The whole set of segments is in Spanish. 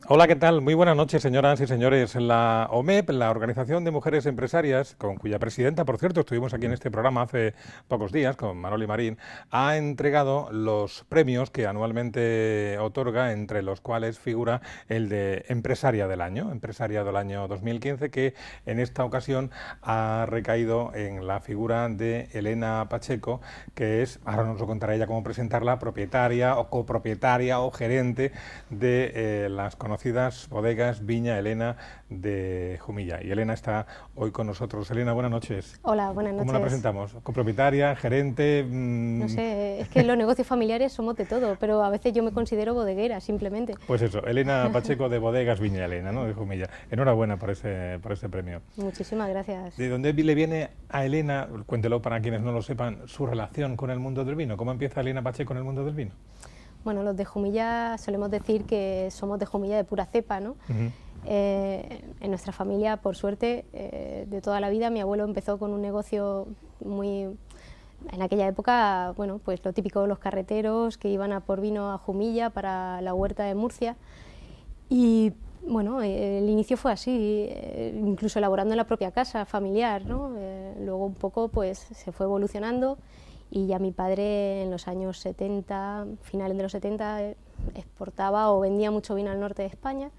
Hola, ¿qué tal? Muy buenas noches, señoras y señores. La OMEP, la Organización de Mujeres Empresarias, con cuya presidenta, por cierto, estuvimos aquí en este programa hace pocos días con Manoli Marín, ha entregado los premios que anualmente otorga, entre los cuales figura el de Empresaria del año 2015, que en esta ocasión ha recaído en la figura de Elena Pacheco, que es, ahora nos lo contará ella cómo presentarla, propietaria o copropietaria o gerente de las conocidas bodegas Viña Elena de Jumilla. Y Elena está hoy con nosotros. Elena, buenas noches. Hola, buenas ¿Cómo la noches. presentamos? ¿Copropietaria, gerente? No sé, es que en los negocios familiares somos de todo, pero a veces yo me considero bodeguera, simplemente. Pues eso, Elena Pacheco de Bodegas Viña Elena, ¿no? De Jumilla. Enhorabuena por ese premio. Muchísimas gracias. ¿De dónde le viene a Elena, cuéntelo para quienes no lo sepan, su relación con el mundo del vino? ¿Cómo empieza Elena Pacheco en el mundo del vino? Bueno, los de Jumilla solemos decir que somos de Jumilla de pura cepa, ¿no? Ujú. En nuestra familia, por suerte, de toda la vida, mi abuelo empezó con un negocio muy... En aquella época, bueno, pues lo típico de los carreteros que iban a por vino a Jumilla para la huerta de Murcia. Y bueno, el inicio fue así, incluso elaborando en la propia casa familiar, ¿no? Luego un poco pues se fue evolucionando y ya mi padre en los años 70, finales de los 70, exportaba o vendía mucho vino al norte de España.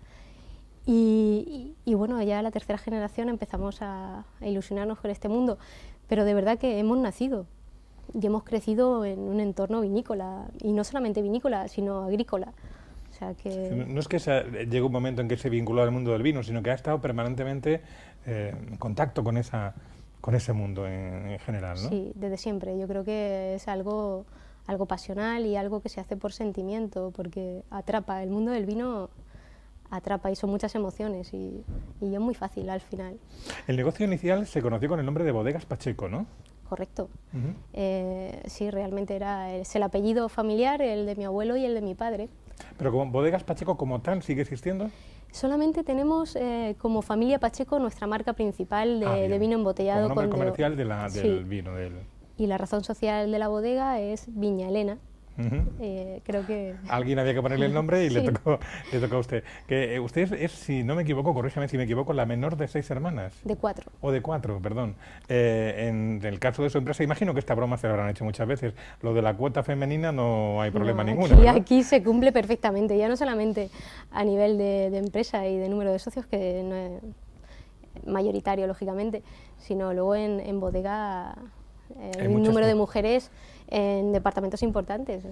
Y bueno, ya la tercera generación empezamos a ilusionarnos con este mundo, pero de verdad que hemos nacido y hemos crecido en un entorno vinícola, y no solamente vinícola, sino agrícola. O sea que No es que llegue un momento en que se vinculó al mundo del vino, sino que ha estado permanentemente en contacto con ese mundo en general, ¿no? sí, desde siempre. Yo creo que es algo pasional y algo que se hace por sentimiento, porque atrapa. El mundo del vino atrapa y son muchas emociones y es muy fácil al final. El negocio inicial se conoció con el nombre de Bodegas Pacheco, ¿no? Correcto. Ujú. Sí, realmente es el apellido familiar, el de mi abuelo y el de mi padre. Pero como Bodegas Pacheco como tal sigue existiendo. Solamente tenemos como familia Pacheco nuestra marca principal Ah, de bien. vino Como embotellado nombre con... comercial Sí, del vino. y la razón social de la bodega es Viña Elena. Ujú. Creo que... Alguien había que ponerle el nombre y sí, le tocó a usted. Que usted es, si no me equivoco, corrígeme si me equivoco, la menor de 6 hermanas. de 4. O de 4, perdón. En el caso de su empresa, imagino que esta broma se la habrán hecho muchas veces. Lo de la cuota femenina no hay problema No, ninguno, ¿verdad? aquí se cumple perfectamente, ya no solamente a nivel de empresa y de número de socios, que no es mayoritario, lógicamente, sino luego en bodega Hay un muchas número de mujeres. mujeres en departamentos importantes.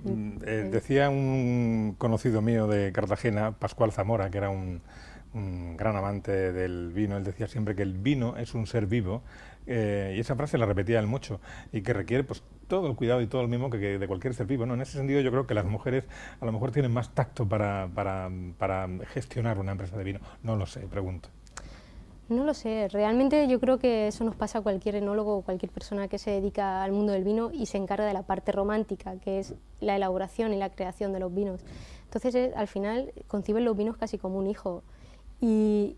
Decía un conocido mío de Cartagena, Pascual Zamora, que era un gran amante del vino. Él decía siempre que el vino es un ser vivo, y esa frase la repetía él mucho, y que requiere pues todo el cuidado y todo el mimo que de cualquier ser vivo, ¿no? En ese sentido yo creo que las mujeres a lo mejor tienen más tacto para gestionar una empresa de vino. No lo sé, pregunto. No lo sé, realmente yo creo que eso nos pasa a cualquier enólogo o cualquier persona que se dedica al mundo del vino y se encarga de la parte romántica, que es la elaboración y la creación de los vinos. Entonces, al final, conciben los vinos casi como un hijo y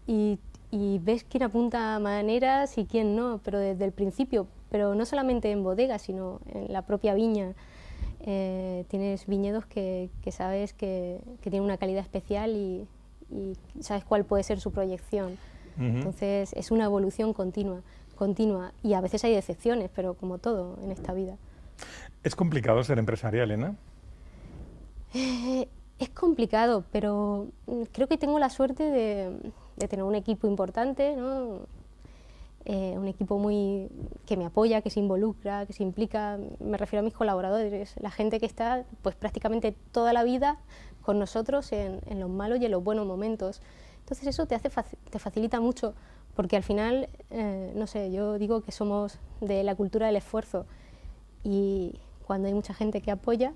ves quién apunta maneras y quién no, pero desde el principio, pero no solamente en bodegas, sino en la propia viña. Tienes viñedos que sabes que tienen una calidad especial y sabes cuál puede ser su proyección. Ujú. Entonces es una evolución continua, continua, y a veces hay decepciones, pero como todo en esta vida. ¿Es complicado ser empresaria, Elena? Es complicado, pero creo que tengo la suerte de tener un equipo importante, ¿no? Un equipo que me apoya, que se involucra, que se implica. Me refiero a mis colaboradores, la gente que está pues prácticamente toda la vida con nosotros en los malos y en los buenos momentos. Entonces eso te facilita mucho, porque al final, no sé, yo digo que somos de la cultura del esfuerzo, y cuando hay mucha gente que apoya,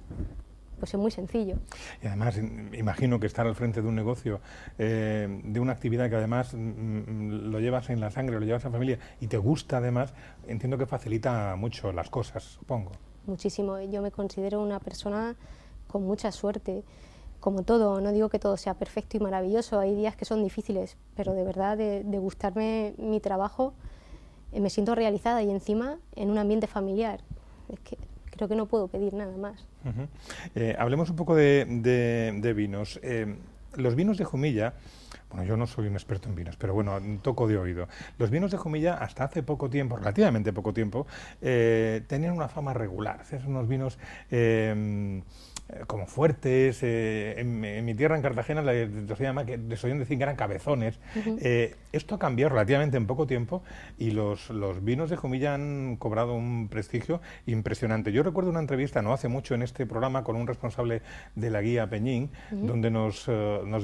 pues es muy sencillo. Y además, imagino que estar al frente de un negocio, de una actividad que además lo llevas en la sangre, lo llevas en la familia y te gusta además, entiendo que facilita mucho las cosas, supongo. Muchísimo. Yo me considero una persona con mucha suerte, como todo. No digo que todo sea perfecto y maravilloso, hay días que son difíciles, pero de verdad, de gustarme mi trabajo, me siento realizada, y encima en un ambiente familiar. Es que creo que no puedo pedir nada más. Hablemos un poco de vinos. los vinos de Jumilla, bueno, yo no soy un experto en vinos, pero bueno, toco de oído. Los vinos de Jumilla, hasta hace poco tiempo, relativamente poco tiempo, tenían una fama regular. Son unos vinos como fuertes. En mi tierra, en Cartagena, se llama, que les oían decir que eran cabezones. Esto ha cambiado relativamente en poco tiempo y los vinos de Jumilla han cobrado un prestigio impresionante. Yo recuerdo una entrevista no hace mucho en este programa con un responsable de la guía Peñín, donde nos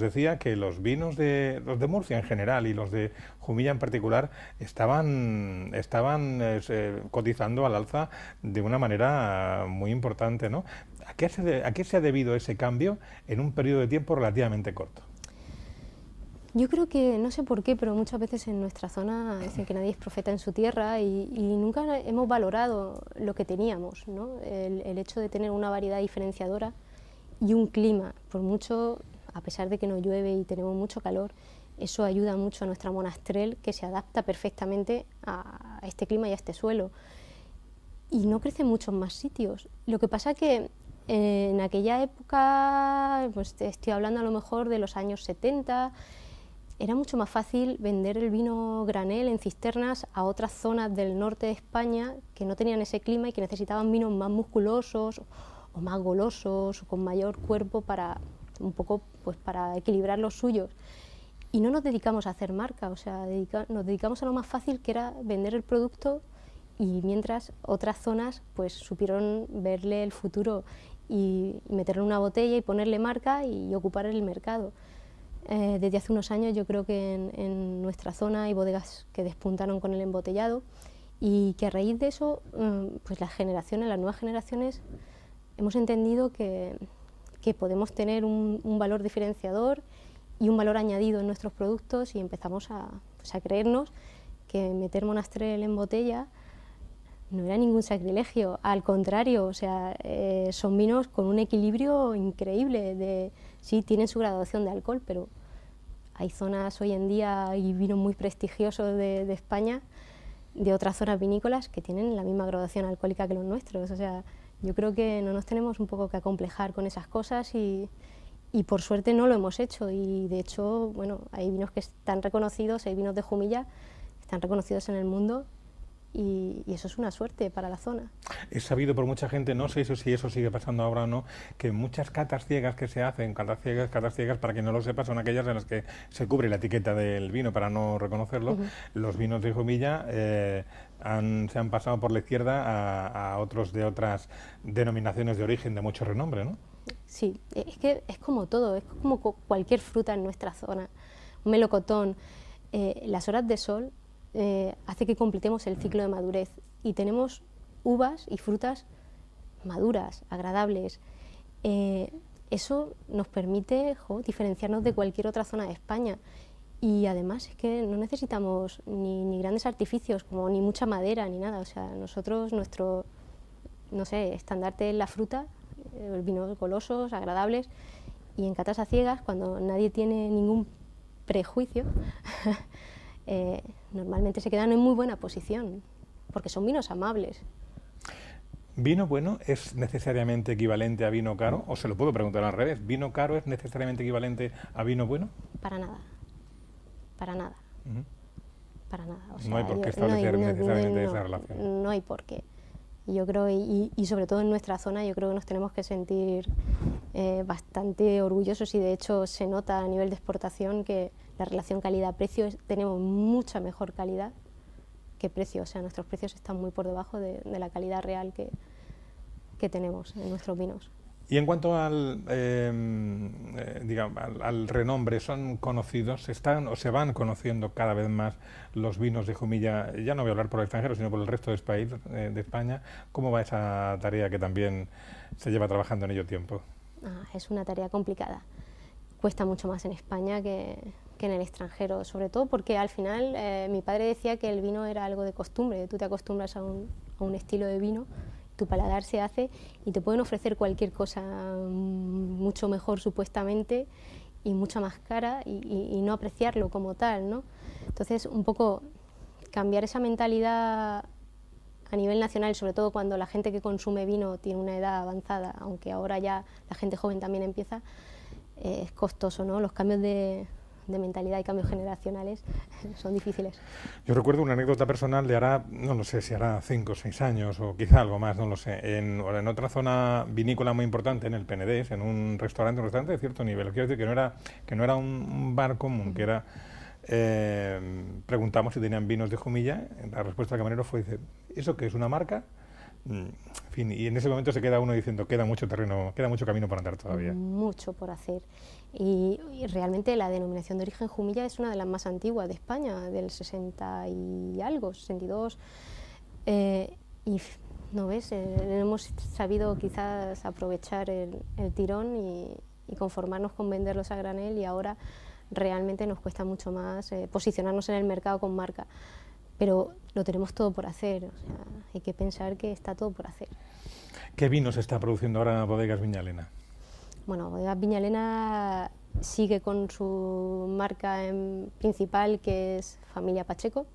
decía que los vinos los de Murcia en general y los de Jumilla en particular estaban cotizando al alza de una manera muy importante, ¿no? ¿A qué se ha debido ese cambio en un periodo de tiempo relativamente corto? Yo creo que, no sé por qué, pero muchas veces en nuestra zona dicen que nadie es profeta en su tierra y nunca hemos valorado lo que teníamos, ¿no? El hecho de tener una variedad diferenciadora y un clima, por mucho, a pesar de que no llueve y tenemos mucho calor, eso ayuda mucho a nuestra monastrell, que se adapta perfectamente a este clima y a este suelo. Y no crece en muchos más sitios. Lo que pasa que en aquella época, pues estoy hablando a lo mejor de los años 70, era mucho más fácil vender el vino granel en cisternas a otras zonas del norte de España que no tenían ese clima y que necesitaban vinos más musculosos o más golosos o con mayor cuerpo para un poco, pues, para equilibrar los suyos. Y no nos dedicamos a hacer marca, o sea, nos dedicamos a lo más fácil, que era vender el producto, y mientras otras zonas pues supieron verle el futuro y meterle una botella y ponerle marca y ocupar el mercado. Desde hace unos años yo creo que en nuestra zona hay bodegas que despuntaron con el embotellado y que a raíz de eso pues las nuevas generaciones hemos entendido que podemos tener un valor diferenciador y un valor añadido en nuestros productos, y empezamos a creernos que meter monastrell en botella no era ningún sacrilegio, al contrario, o sea, son vinos con un equilibrio increíble. Sí, tienen su graduación de alcohol, pero hay zonas hoy en día y vinos muy prestigiosos de España, de otras zonas vinícolas, que tienen la misma graduación alcohólica que los nuestros. O sea, yo creo que no nos tenemos un poco que acomplejar con esas cosas y por suerte no lo hemos hecho. Y de hecho, bueno, hay vinos que están reconocidos, hay vinos de Jumilla que están reconocidos en el mundo. Y eso es una suerte para la zona. Es sabido por mucha gente, no sé si eso sigue pasando ahora o no, que muchas catas ciegas que se hacen, catas ciegas, para quien no lo sepa, son aquellas en las que se cubre la etiqueta del vino para no reconocerlo. Los vinos de Jumilla se han pasado por la izquierda a otros de otras denominaciones de origen de mucho renombre, ¿no? Sí, es que es como todo, es como cualquier fruta en nuestra zona. Un melocotón, las horas de sol hace que completemos el ciclo de madurez y tenemos uvas y frutas maduras, agradables. Eso nos permite diferenciarnos de cualquier otra zona de España, y además es que no necesitamos ni grandes artificios, como ni mucha madera ni nada. O sea, nosotros, nuestro, no sé, estandarte es la fruta, vinos golosos, agradables, y en catas a ciegas, cuando nadie tiene ningún prejuicio, normalmente se quedan en muy buena posición, porque son vinos amables. ¿Vino bueno es necesariamente equivalente a vino caro? O se lo puedo preguntar al revés, ¿vino caro es necesariamente equivalente a vino bueno? Para nada, para nada, para nada. O sea, no hay por qué establecer necesariamente esa relación. No hay por qué. Yo creo, y sobre todo en nuestra zona, yo creo que nos tenemos que sentir bastante orgullosos, y de hecho se nota a nivel de exportación que la relación calidad-precio tenemos mucha mejor calidad que precio. O sea, nuestros precios están muy por debajo de la calidad real que tenemos en nuestros vinos. Y en cuanto al renombre, ¿son conocidos? ¿Se van conociendo cada vez más los vinos de Jumilla? Ya no voy a hablar por el extranjero, sino por el resto de España. ¿Cómo va esa tarea que también se lleva trabajando en ello tiempo? Es una tarea complicada. Cuesta mucho más en España que en el extranjero, sobre todo porque al final mi padre decía que el vino era algo de costumbre. Tú te acostumbras a un estilo de vino, tu paladar se hace y te pueden ofrecer cualquier cosa mucho mejor supuestamente y mucha más cara, y no apreciarlo como tal, ¿no? Entonces, un poco cambiar esa mentalidad a nivel nacional, sobre todo cuando la gente que consume vino tiene una edad avanzada, aunque ahora ya la gente joven también empieza, es costoso, ¿no? Los cambios de mentalidad y cambios generacionales son difíciles. Yo recuerdo una anécdota personal de hará, no lo sé si hará 5 o 6 años o quizá algo más, no lo sé, en otra zona vinícola muy importante, en el Penedés, en un restaurante de cierto nivel. Quiero decir que no era un bar común, que era... preguntamos si tenían vinos de Jumilla. La respuesta del camarero fue, dice, ¿eso qué es, una marca? En fin, y en ese momento se queda uno diciendo, queda mucho terreno, queda mucho camino por andar todavía. Mucho por hacer. Y realmente la denominación de origen Jumilla es una de las más antiguas de España, del 60 y algo, 62. Y no ves, hemos sabido quizás aprovechar el tirón y conformarnos con venderlos a granel, y ahora realmente nos cuesta mucho más posicionarnos en el mercado con marca. Pero lo tenemos todo por hacer, o sea, hay que pensar que está todo por hacer. ¿Qué vino se está produciendo ahora en Bodegas Viñalena? Bueno, Bodegas Viñalena sigue con su marca principal, que es Familia Pacheco,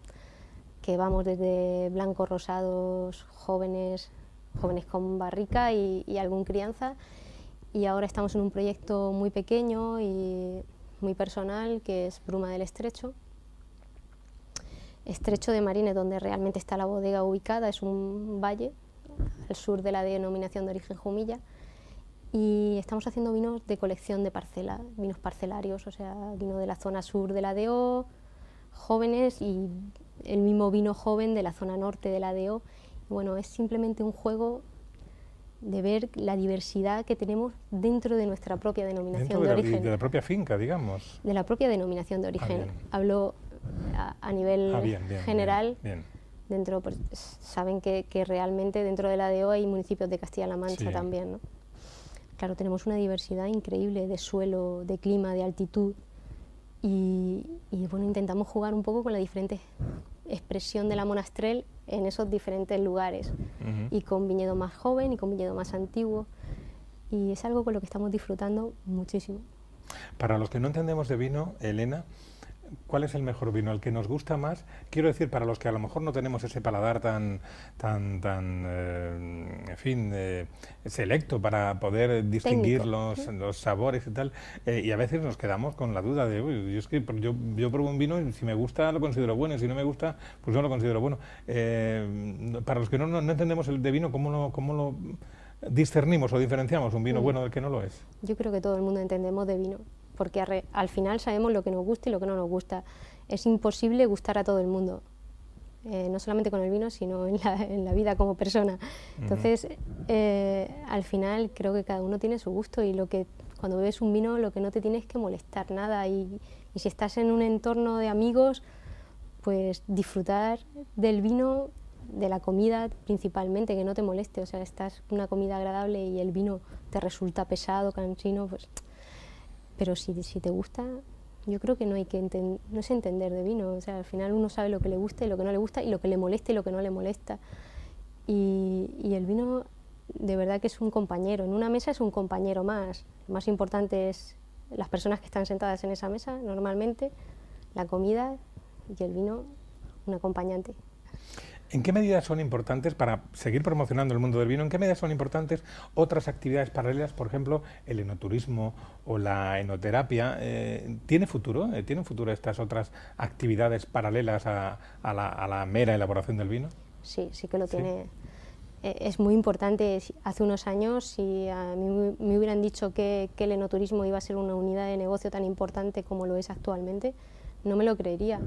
que vamos desde blancos, rosados, jóvenes con barrica y algún crianza, y ahora estamos en un proyecto muy pequeño y muy personal, que es Bruma del Estrecho de Marines, donde realmente está la bodega ubicada. Es un valle al sur de la denominación de origen Jumilla, y estamos haciendo vinos de colección de parcela, vinos parcelarios, o sea, vino de la zona sur de la DO, jóvenes, y el mismo vino joven de la zona norte de la DO. Y bueno, es simplemente un juego de ver la diversidad que tenemos dentro de nuestra propia denominación de origen. De la propia finca, digamos. De la propia denominación de origen. Hablo a nivel general. Bien. Dentro, pues, saben que realmente dentro de la DO hay municipios de Castilla-La Mancha también, ¿no? Claro, tenemos una diversidad increíble de suelo, de clima, de altitud, y bueno, intentamos jugar un poco con la diferente expresión de la monastrell en esos diferentes lugares, y con viñedo más joven y con viñedo más antiguo, y es algo con lo que estamos disfrutando muchísimo. Para los que no entendemos de vino, Elena, ¿cuál es el mejor vino? ¿El que nos gusta más? Quiero decir, para los que a lo mejor no tenemos ese paladar tan en fin, selecto para poder distinguir los sabores y tal, y a veces nos quedamos con la duda de, uy, es que yo pruebo un vino y si me gusta lo considero bueno, y si no me gusta, pues no lo considero bueno. Para los que no entendemos el de vino, ¿cómo lo discernimos o diferenciamos un vino bueno del que no lo es? Yo creo que todo el mundo entendemos de vino, porque al final sabemos lo que nos gusta y lo que no nos gusta. Es imposible gustar a todo el mundo, no solamente con el vino, sino en la vida como persona. Entonces, al final creo que cada uno tiene su gusto, y cuando bebes un vino lo que no te tiene es que molestar nada, y si estás en un entorno de amigos, pues disfrutar del vino, de la comida principalmente, que no te moleste. O sea, estás en una comida agradable y el vino te resulta pesado, cansino, pues... Pero si te gusta, yo creo que no es entender de vino. O sea, al final uno sabe lo que le gusta y lo que no le gusta, y lo que le molesta y lo que no le molesta. Y el vino, de verdad que es un compañero. En una mesa es un compañero más. Lo más importante es las personas que están sentadas en esa mesa, normalmente, la comida, y el vino, un acompañante. ¿En qué medidas son importantes, para seguir promocionando el mundo del vino, en qué medidas son importantes otras actividades paralelas, por ejemplo, el enoturismo o la enoterapia? ¿Tiene futuro? ¿Tienen futuro estas otras actividades paralelas a la mera elaboración del vino? Sí, sí que lo tiene. Es muy importante. Hace unos años, si a mí me hubieran dicho que el enoturismo iba a ser una unidad de negocio tan importante como lo es actualmente, no me lo creería.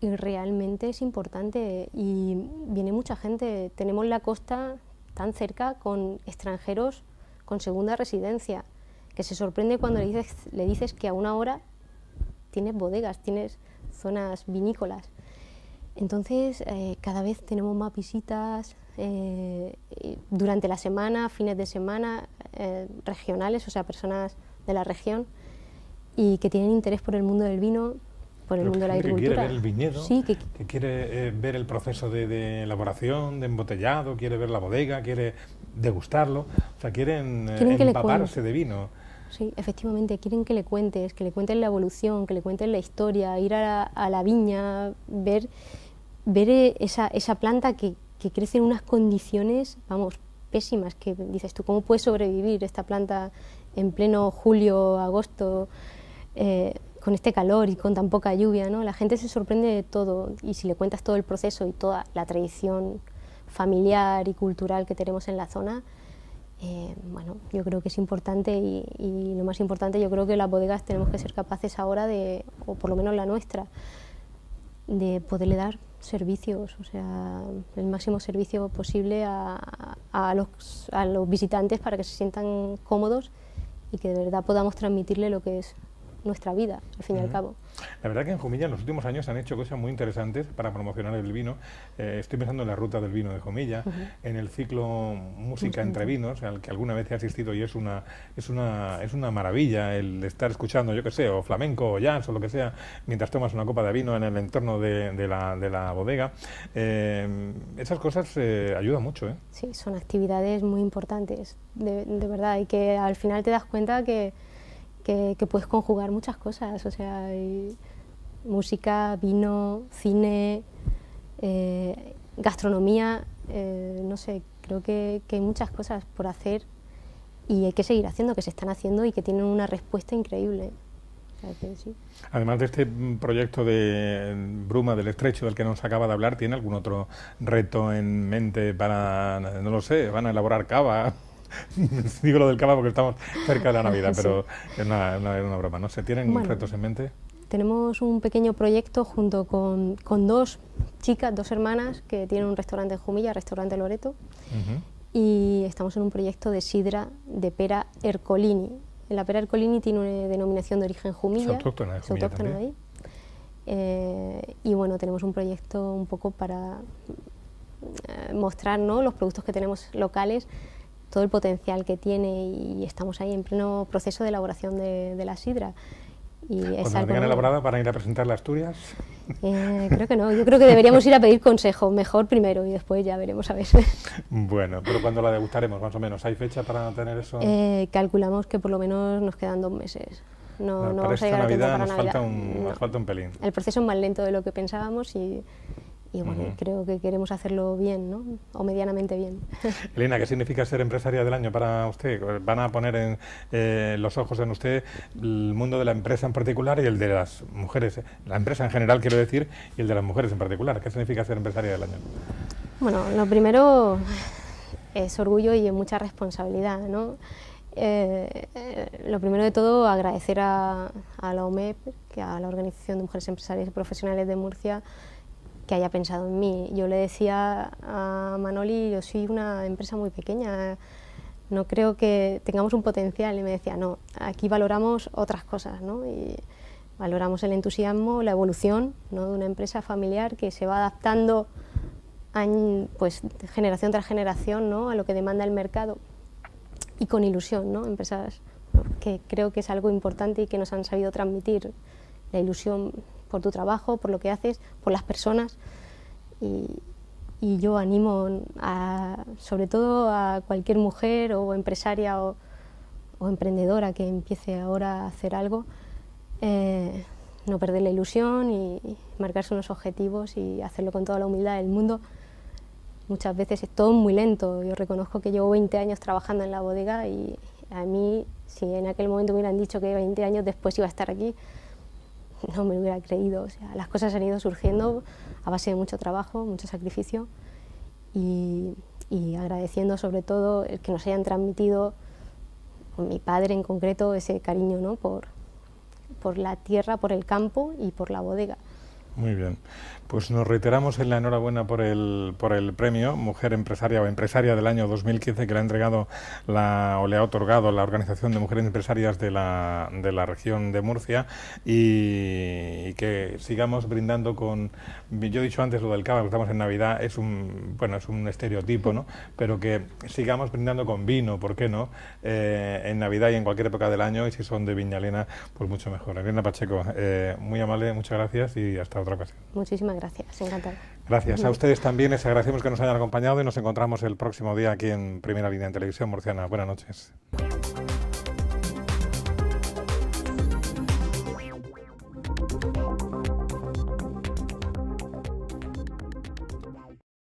Y realmente es importante, y viene mucha gente. Tenemos la costa tan cerca, con extranjeros con segunda residencia, que se sorprende cuando le dices que a una hora tienes bodegas, tienes zonas vinícolas. Entonces, cada vez tenemos más visitas durante la semana, fines de semana, regionales, o sea, personas de la región, y que tienen interés por el mundo del vino, por el mundo de la agricultura. Que quiere ver el viñedo, sí, que quiere ver el proceso de elaboración, de embotellado, quiere ver la bodega, quiere degustarlo, o sea, quieren empaparse de vino. Sí, efectivamente, quieren que le cuentes la evolución, que le cuentes la historia, ir a la viña, ver esa planta que crece en unas condiciones, vamos, pésimas, que dices tú, ¿cómo puede sobrevivir esta planta en pleno julio, agosto, con este calor y con tan poca lluvia, ¿no? La gente se sorprende de todo, y si le cuentas todo el proceso y toda la tradición familiar y cultural que tenemos en la zona, bueno, yo creo que es importante, y lo más importante, yo creo que las bodegas tenemos que ser capaces ahora de, o por lo menos la nuestra, de poderle dar servicios, o sea, el máximo servicio posible a los visitantes, para que se sientan cómodos y que de verdad podamos transmitirle lo que es nuestra vida, al fin y al cabo. La verdad que en Jumilla en los últimos años se han hecho cosas muy interesantes para promocionar el vino. Estoy pensando en la ruta del vino de Jumilla, en el ciclo Música entre Vinos, al que alguna vez he asistido, y es una maravilla el estar escuchando, yo qué sé, o flamenco o jazz o lo que sea, mientras tomas una copa de vino en el entorno de la bodega. Esas cosas ayudan mucho, ¿eh? Sí, son actividades muy importantes, de verdad, y que al final te das cuenta que puedes conjugar muchas cosas, o sea, hay música, vino, cine, gastronomía, no sé, creo que hay muchas cosas por hacer, y hay que seguir haciendo, que se están haciendo y que tienen una respuesta increíble. O sea, que sí. Además de este proyecto de Bruma del Estrecho del que nos acaba de hablar, ¿tiene algún otro reto en mente para, no lo sé, van a elaborar cava? Digo lo del cava porque estamos cerca de la Navidad, pero sí, es una broma, ¿no? ¿Se tienen retos en mente? Tenemos un pequeño proyecto junto con dos chicas, dos hermanas, que tienen un restaurante en Jumilla, Restaurante Loreto, y estamos en un proyecto de sidra de pera Ercolini. La pera Ercolini tiene una denominación de origen Jumilla, es autóctona de ahí. Y bueno, tenemos un proyecto un poco para mostrar, ¿no?, los productos que tenemos locales, todo el potencial que tiene, y estamos ahí en pleno proceso de elaboración de la sidra. Y cuando la tengan elaborada, ¿para ir a presentarla a Asturias? Creo que no, yo creo que deberíamos ir a pedir consejo, mejor primero y después ya veremos a ver. Bueno, pero ¿cuándo la degustaremos más o menos? ¿Hay fecha para tener eso? Calculamos que por lo menos nos quedan 2 meses. No para vamos a llegar Navidad, a tiempo para Navidad. nos falta un pelín. El proceso es más lento de lo que pensábamos, y bueno, creo que queremos hacerlo bien, ¿no?, o medianamente bien. Elena, ¿qué significa ser empresaria del año para usted? ¿Van a poner los ojos en usted el mundo de la empresa en particular y el de las mujeres? La empresa en general, quiero decir, y el de las mujeres en particular. ¿Qué significa ser empresaria del año? Bueno, lo primero es orgullo y mucha responsabilidad, ¿no? Lo primero de todo, agradecer a la OMEP, a la Organización de Mujeres Empresarias y Profesionales de Murcia, que haya pensado en mí. Yo le decía a Manoli, yo soy una empresa muy pequeña, no creo que tengamos un potencial, y me decía, no, aquí valoramos otras cosas, ¿no? Y valoramos el entusiasmo, la evolución, ¿no?, de una empresa familiar que se va adaptando pues generación tras generación, ¿no?, a lo que demanda el mercado, y con ilusión, ¿no? Empresas, ¿no?, que creo que es algo importante y que nos han sabido transmitir la ilusión por tu trabajo, por lo que haces, por las personas, y yo animo sobre todo a cualquier mujer o empresaria o emprendedora que empiece ahora a hacer algo, no perder la ilusión y marcarse unos objetivos y hacerlo con toda la humildad del mundo. Muchas veces es todo muy lento. Yo reconozco que llevo 20 años trabajando en la bodega, y a mí, si en aquel momento me hubieran dicho que 20 años después iba a estar aquí, no me lo hubiera creído. O sea, las cosas han ido surgiendo a base de mucho trabajo, mucho sacrificio, y agradeciendo sobre todo el que nos hayan transmitido, con mi padre en concreto, ese cariño, ¿no?, por la tierra, por el campo y por la bodega. Muy bien, pues nos reiteramos en la enhorabuena por el premio Mujer Empresaria o Empresaria del año 2015 que le ha entregado o le ha otorgado la Organización de Mujeres Empresarias de la región de Murcia, y que sigamos brindando con, yo he dicho antes lo del cava, que estamos en Navidad, es un estereotipo, ¿no?, pero que sigamos brindando con vino, ¿por qué no?, en Navidad y en cualquier época del año, y si son de Viñalena, pues mucho mejor. Elena Pacheco, muy amable, muchas gracias y hasta otra ocasión. Muchísimas gracias, encantada. Gracias a ustedes también, les agradecemos que nos hayan acompañado y nos encontramos el próximo día aquí en Primera Línea en Televisión Murciana. Buenas noches.